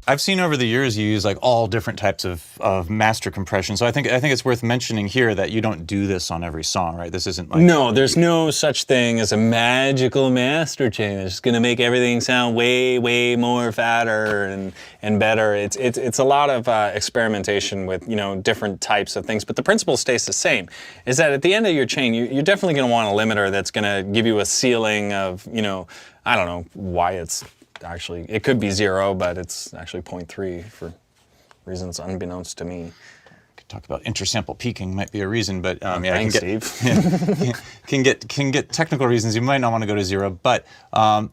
I've seen over the years you use like all different types of master compression. So I think it's worth mentioning here that you don't do this on every song, right? This isn't like no. There's no such thing as a magical master chain. It's going to make everything sound way more fatter and better. It's a lot of experimentation with different types of things, but the principle stays the same. Is that at the end of your chain, you're definitely going to want a limiter that's going to give you a ceiling of I don't know why it's. Actually, it could be 0, but it's actually 0.3 for reasons unbeknownst to me. Could talk about intersample peaking might be a reason, but thanks, Steve. can get technical reasons. You might not want to go to 0, but the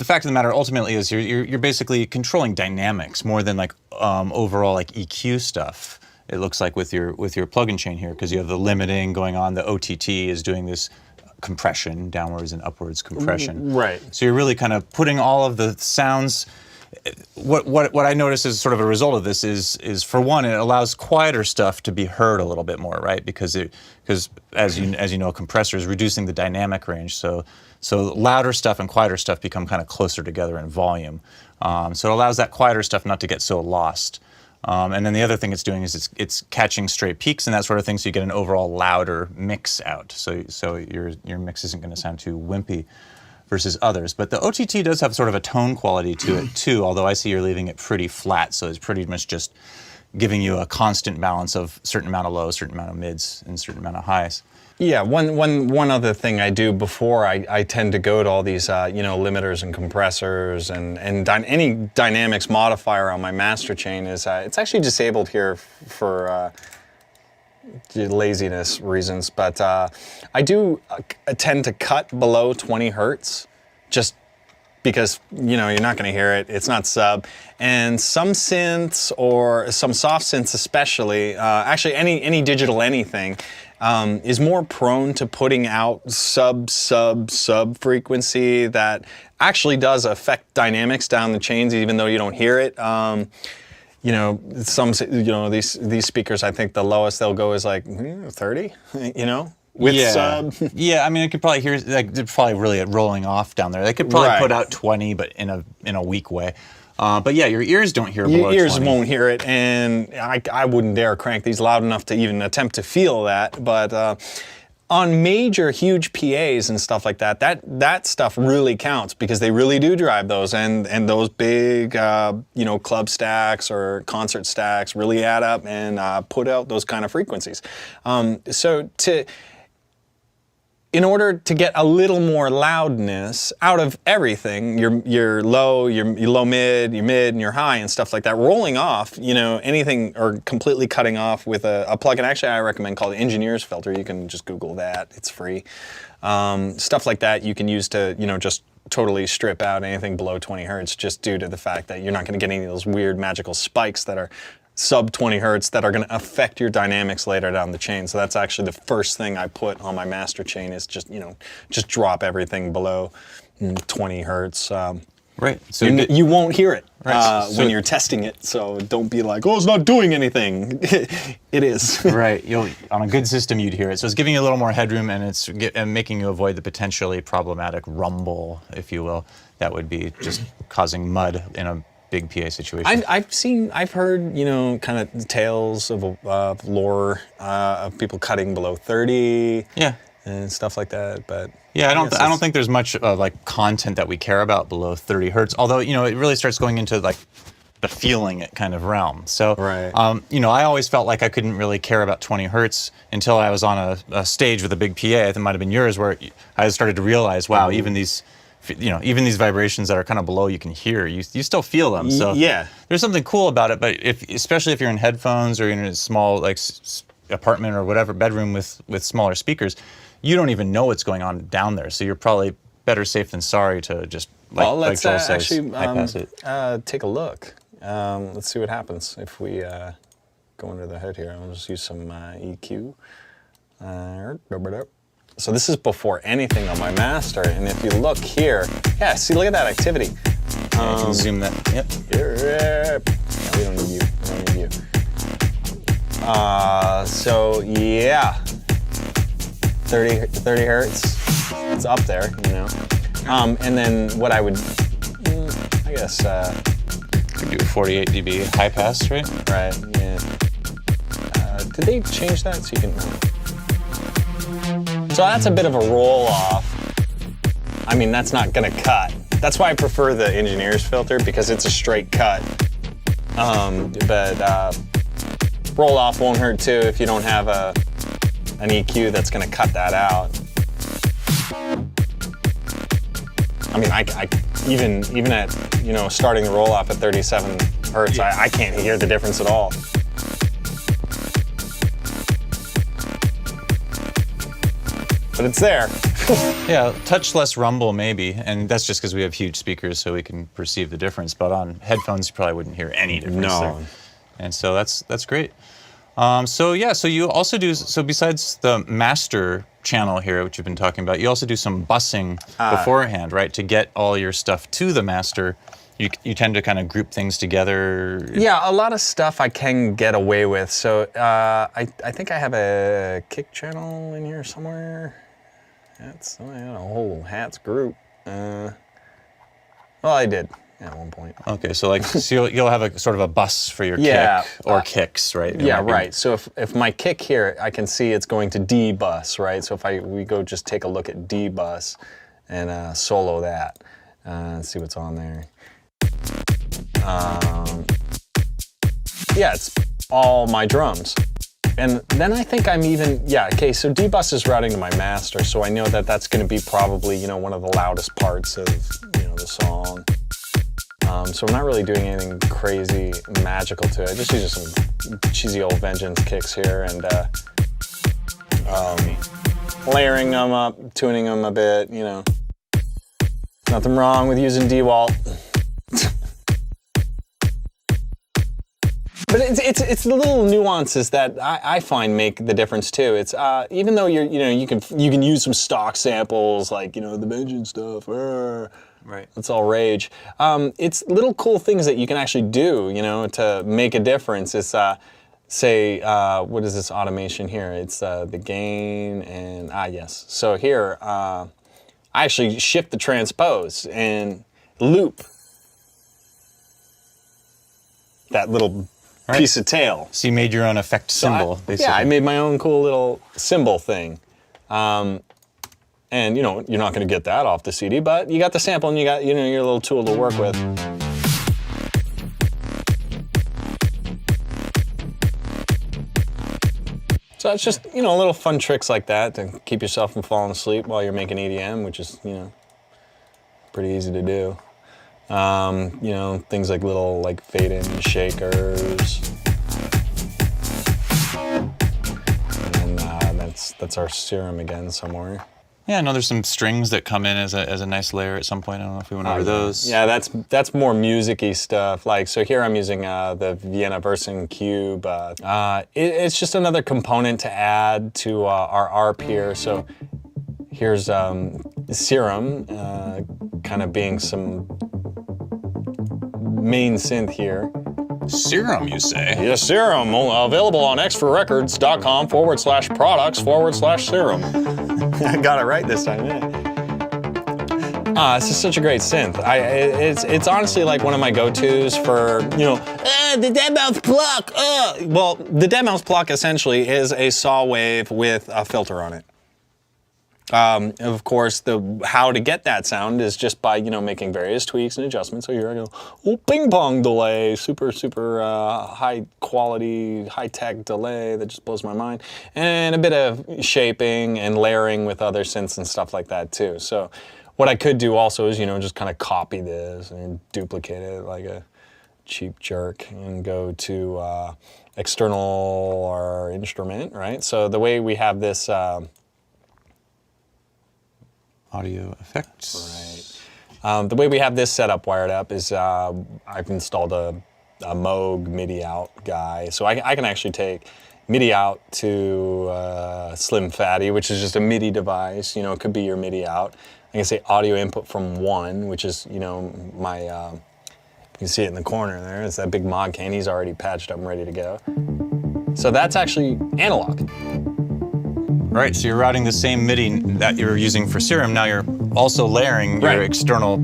fact of the matter ultimately is you're basically controlling dynamics more than like overall like EQ stuff. It looks like with your plugin chain here, because you have the limiting going on. The OTT is doing this compression, downwards and upwards compression. Right. So you're really kind of putting all of the sounds. What I notice is sort of a result of this is for one, it allows quieter stuff to be heard a little bit more, right? Because as you know, a compressor is reducing the dynamic range. So louder stuff and quieter stuff become kind of closer together in volume. So it allows that quieter stuff not to get so lost. And then the other thing it's doing is it's catching stray peaks and that sort of thing, so you get an overall louder mix out. So your mix isn't going to sound too wimpy versus others. But the OTT does have sort of a tone quality to it too, although I see you're leaving it pretty flat, so it's pretty much just giving you a constant balance of certain amount of lows, certain amount of mids, and certain amount of highs. Yeah, one other thing I do before I tend to go to all these limiters and compressors and any dynamics modifier on my master chain is it's actually disabled here for laziness reasons, but I do tend to cut below 20 hertz just because you're not going to hear it. It's not sub, and some synths or some soft synths especially, actually any digital anything. Is more prone to putting out sub frequency that actually does affect dynamics down the chains, even though you don't hear it. These speakers, I think the lowest they'll go is like 30. With sub. Yeah, I mean, I could probably hear like they're probably really rolling off down there. They could probably put out 20, but in a weak way. But yeah, your ears don't hear below 20. Your ears won't hear it, and I wouldn't dare crank these loud enough to even attempt to feel that. But on major, huge PAs and stuff like that, that stuff really counts because they really do drive those, and those big, club stacks or concert stacks really add up and put out those kind of frequencies. In order to get a little more loudness out of everything, your low, your low mid, your mid, and your high and stuff like that, rolling off, anything or completely cutting off with a plugin. Actually, I recommend called Engineer's Filter. You can just Google that; it's free. Stuff like that you can use to just totally strip out anything below 20 hertz, just due to the fact that you're not going to get any of those weird magical spikes that are sub 20 hertz that are going to affect your dynamics later down the chain. So that's actually the first thing I put on my master chain is just drop everything below 20 hertz. Right. So you won't hear it when you're testing it. So don't be like, oh, it's not doing anything. It is. Right. On a good system, you'd hear it. So it's giving you a little more headroom, and it's making you avoid the potentially problematic rumble, if you will, that would be just causing mud in a big PA situation. I've heard, kind of tales of lore of people cutting below 30, and stuff like that. But yeah, I don't think there's much like content that we care about below 30 hertz. Although it really starts going into like the feeling it kind of realm. So I always felt like I couldn't really care about 20 hertz until I was on a stage with a big PA. I think it might have been yours, where I started to realize, wow, even these vibrations that are kind of below, you can hear. You still feel them. So there's something cool about it. But especially if you're in headphones or in a small apartment or whatever bedroom with smaller speakers, you don't even know what's going on down there. So you're probably better safe than sorry to just let's Joel says, actually bypass it. Take a look. Let's see what happens if we go under the hood here. I'll just use some EQ. So this is before anything on my master, and if you look here, see, look at that activity. You can zoom that. Yep. Yeah, we don't need you. So yeah, 30 hertz. It's up there, And then what I would, I guess, We do 48 dB high pass, right? Right, yeah. Did they change that so you can... So that's a bit of a roll-off. I mean, that's not gonna cut. That's why I prefer the engineer's filter, because it's a straight cut. But roll-off won't hurt too if you don't have an EQ that's gonna cut that out. I mean, I even at, you know, starting the roll-off at 37 hertz, I can't hear the difference at all. But it's there. Yeah, touch less rumble maybe, and that's just because we have huge speakers so we can perceive the difference, but on headphones you probably wouldn't hear any difference there. And so that's great. So yeah, so you also do, so besides the master channel here, which you've been talking about, you also do some busing beforehand, right? To get all your stuff to the master, you tend to kind of group things together. Yeah, a lot of stuff I can get away with. So I think I have a kick channel in here somewhere. That's a whole hats group. Well, I did at one point. Okay, so like, so you'll have a sort of a bus for your kick or kicks, right? Yeah, right. So if my kick here, I can see it's going to D bus, right? So if we go just take a look at D bus and solo that, and see what's on there. Yeah, it's all my drums. And then I think I'm even, yeah, okay, so D-Bus is routing to my master, so I know that that's gonna be probably, you know, one of the loudest parts of, you know, the song. So I'm not really doing anything crazy magical to it, just using some cheesy old Vengeance kicks here and layering them up, tuning them a bit, you know. Nothing wrong with using D-Walt. But it's the little nuances that I find make the difference too. It's even though you can use some stock samples like, you know, the Vengeance stuff, right? Let's all rage. It's little cool things that you can actually do, you know, to make a difference. It's say what is this automation here? It's the gain and yes. So here I actually shift the transpose and loop that little piece of tail. So you made your own effect symbol, basically. Yeah, I made my own cool little symbol thing. And you know, you're not gonna get that off the CD, but you got the sample and you got, you know, your little tool to work with. So it's just, you know, little fun tricks like that to keep yourself from falling asleep while you're making EDM, which is, you know, pretty easy to do. You know, things like little like fade-in shakers. And that's our serum again somewhere. Yeah, I know there's some strings that come in as a nice layer at some point. I don't know if we went over those. Yeah, that's more music-y stuff. Like, so here I'm using the Vienna Versen Cube. It's just another component to add to our ARP here. So here's serum, kind of being some main synth here. Serum, you say? Yes, serum. Available on xforrecords.com/products/serum. I got it right this time, yeah. This is such a great synth. It's honestly like one of my go-tos for, you know, the Deadmau5 pluck. Well, the Deadmau5 pluck essentially is a saw wave with a filter on it. Of course, how to get that sound is just by, you know, making various tweaks and adjustments. So here I go, oh, ping pong delay, super high quality, high tech delay that just blows my mind, and a bit of shaping and layering with other synths and stuff like that too. So what I could do also is, you know, just kind of copy this and duplicate it like a cheap jerk and go to external or instrument, right? So the way we have this. Audio effects. Right. The way we have this setup wired up is I've installed a Moog MIDI out guy. So I can actually take MIDI out to Slim Fatty, which is just a MIDI device. You know, it could be your MIDI out. I can say audio input from 1, which is, you know, my, you can see it in the corner there. It's that big mod can. He's already patched up and ready to go. So that's actually analog. Right, so you're routing the same MIDI that you're using for Serum, now you're also layering your external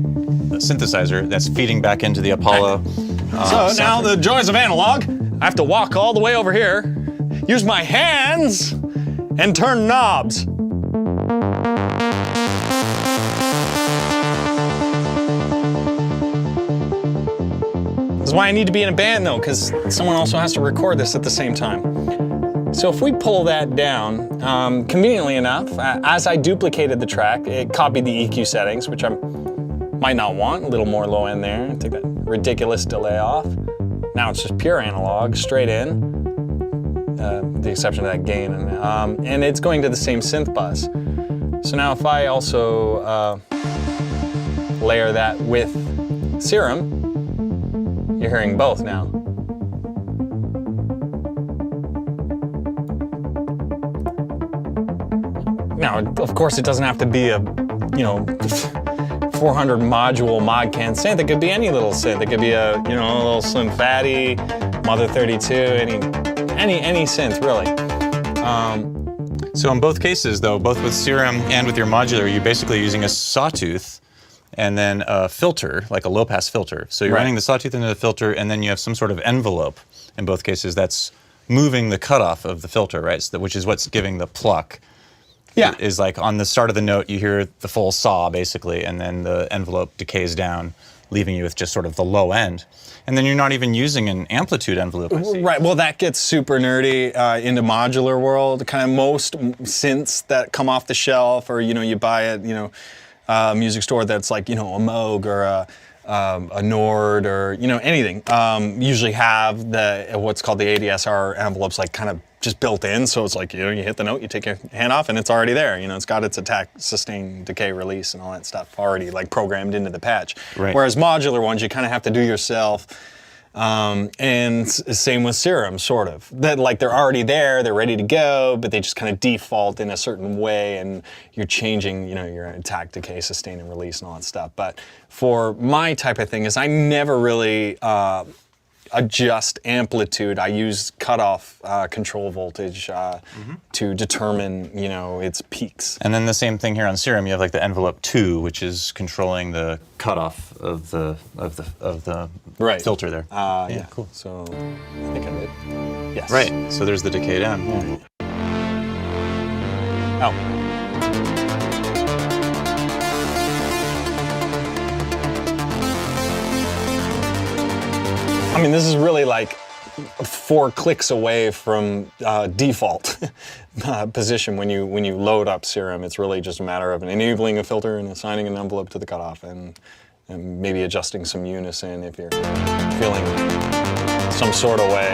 synthesizer that's feeding back into the Apollo. So now the joys of analog. I have to walk all the way over here, use my hands, and turn knobs. This is why I need to be in a band though, because someone also has to record this at the same time. So if we pull that down, conveniently enough, as I duplicated the track, it copied the EQ settings, which I might not want, a little more low end there, take that ridiculous delay off. Now it's just pure analog, straight in, the exception of that gain, and it's going to the same synth bus. So now if I also layer that with Serum, you're hearing both now. Now, of course, it doesn't have to be a, 400 module Modcan synth. It could be any little synth. It could be a, a little Slim Fatty, Mother 32, any synth really. So in both cases, though, both with Serum and with your modular, you're basically using a sawtooth and then a filter, like a low-pass filter. So you're running the sawtooth into the filter, and then you have some sort of envelope. In both cases, that's moving the cutoff of the filter, right? So which is what's giving the pluck. Yeah. Is like on the start of the note, you hear the full saw, basically, and then the envelope decays down, leaving you with just sort of the low end. And then you're not even using an amplitude envelope, I see. Right, well that gets super nerdy into modular world. Kind of most synths that come off the shelf, or you buy it, a music store that's like, a Moog or a Nord or, anything, usually have what's called the ADSR envelopes like kind of just built in. So it's like, you hit the note, you take your hand off and it's already there. It's got its attack, sustain, decay, release and all that stuff already like programmed into the patch. Right. Whereas modular ones, you kind of have to do yourself. And same with Serum, sort of. That like they're already there, they're ready to go, but they just kind of default in a certain way, and you're changing, your attack, decay, sustain, and release, and all that stuff. But for my type of thing, is I never really adjust amplitude. I use cutoff control voltage to determine, its peaks. And then the same thing here on Serum, you have like the envelope 2, which is controlling the cutoff of the filter there. Yeah, cool. So I think I did. Yes. Right. So there's the decay down. Yeah. Oh. I mean, this is really like 4 clicks away from default position when you load up Serum. It's really just a matter of enabling a filter and assigning an envelope to the cutoff, and maybe adjusting some unison if you're feeling some sort of way.